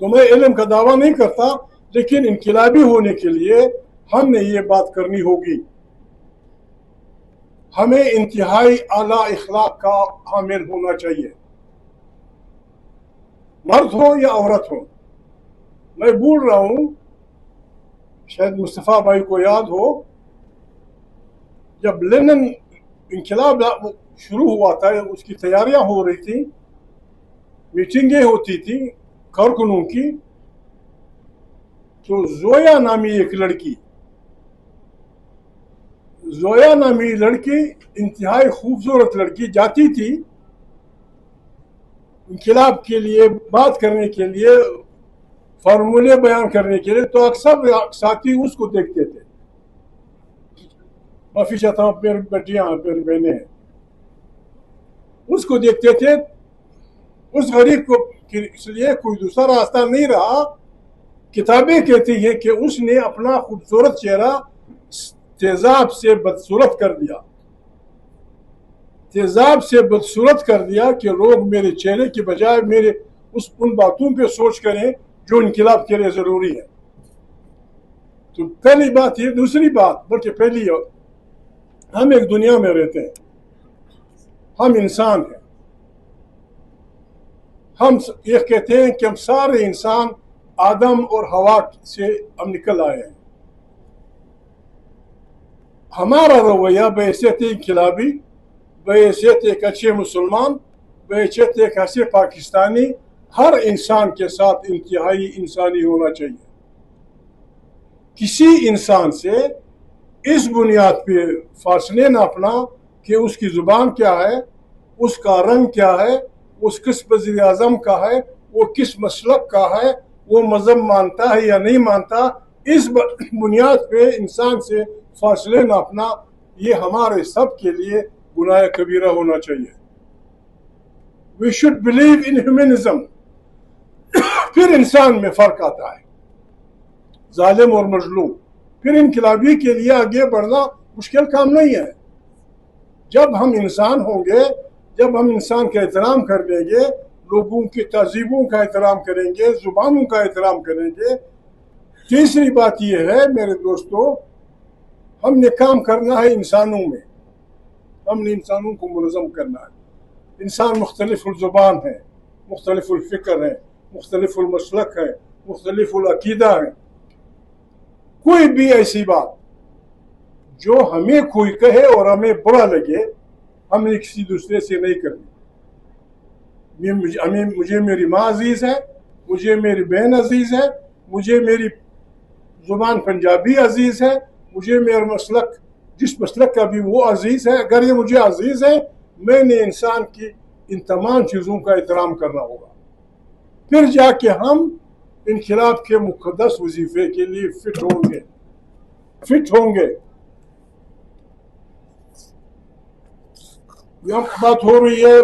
تو میں علم کا دعویٰ نہیں کرتا، لیکن انقلابی ہونے کے لیے ہم نے یہ بات کرنی ہوگی، ہمیں انتہائی اعلیٰ اخلاق کا حامل ہونا چاہیے، مرد ہو یا عورت ہو۔ میں بول رہا ہوں، شاید مصطفیٰ بھائی کو یاد ہو، جب لینن انقلاب شروع ہوا تھا، اس کی تیاریاں ہو رہی تھیں، میٹنگیں ہوتی تھیں کارکنوں کی، تو زویا نامی ایک لڑکی، زویا نامی لڑکی انتہائی خوبصورت لڑکی جاتی تھی انقلاب کے لیے بات کرنے کے لیے، فارمولے بیان کرنے کے لیے، تو اکثر ساتھی اس کو دیکھتے تھے، معافی چاہتا ہوں میری بیٹیاں میری بہنیں ہیں، اس کو دیکھتے تھے۔ اس غریب کو اس لیے کوئی دوسرا راستہ نہیں رہا، کتابیں کہتی ہیں کہ اس نے اپنا خوبصورت چہرہ تیزاب سے بدصورت کر دیا، تیزاب سے بدصورت کر دیا کہ لوگ میرے چہرے کی بجائے میرے ان باتوں پہ سوچ کریں جو انقلاب کے لیے ضروری ہے۔ تو پہلی بات یہ، دوسری بات بلکہ پہلی، ہم ایک دنیا میں رہتے ہیں، ہم انسان ہیں، ہم یہ کہتے ہیں کہ ہم سارے انسان آدم اور حوا سے ہم نکل آئے ہیں۔ ہمارا رویہ بحیثیت انقلابی، بحیثیت ایک اچھے مسلمان، بحیثیت ایک اچھے پاکستانی، ہر انسان کے ساتھ انتہائی انسانی ہونا چاہیے۔ کسی انسان سے اس بنیاد پہ فاصلے ناپنا کہ اس کی زبان کیا ہے، اس کا رنگ کیا ہے، اس کس وزیر اعظم کا ہے، وہ کس مسلک کا ہے، وہ مذہب مانتا ہے یا نہیں مانتا، اس بنیاد پہ انسان سے فاصلے ناپنا، یہ ہمارے سب کے لیے گناہ کبیرہ ہونا چاہیے۔ We should believe in humanism۔ پھر انسان میں فرق آتا ہے، ظالم اور مظلوم۔ پھر انقلابی کے لیے آگے بڑھنا مشکل کام نہیں ہے۔ جب ہم انسان ہوں گے، جب ہم انسان کا احترام کر لیں گے، لوگوں کی تہذیبوں کا احترام کریں گے، زبانوں کا احترام کریں گے۔ تیسری بات یہ ہے میرے دوستو، ہم نے کام کرنا ہے انسانوں میں، ہم نے انسانوں کو منظم کرنا ہے۔ انسان مختلف الزبان ہیں، مختلف الفکر ہیں، مختلف المسلک ہیں، مختلف العقیدہ ہیں۔ کوئی بھی ایسی بات جو ہمیں کوئی کہے اور ہمیں برا لگے، ہم نے کسی دوسرے سے نہیں کرنی۔ مجھے میری ماں عزیز ہے، مجھے میری بہن عزیز ہے، مجھے میری زبان پنجابی عزیز ہے، مجھے میرا مسلک جس مسلک کا بھی وہ عزیز ہے۔ اگر یہ مجھے عزیز ہے، میں نے انسان کی ان تمام چیزوں کا احترام کرنا ہوگا، پھر جا کے ہم انقلاب کے مقدس وظیفے کے لیے فٹ ہوں گے۔ یہاں بات ہو رہی ہے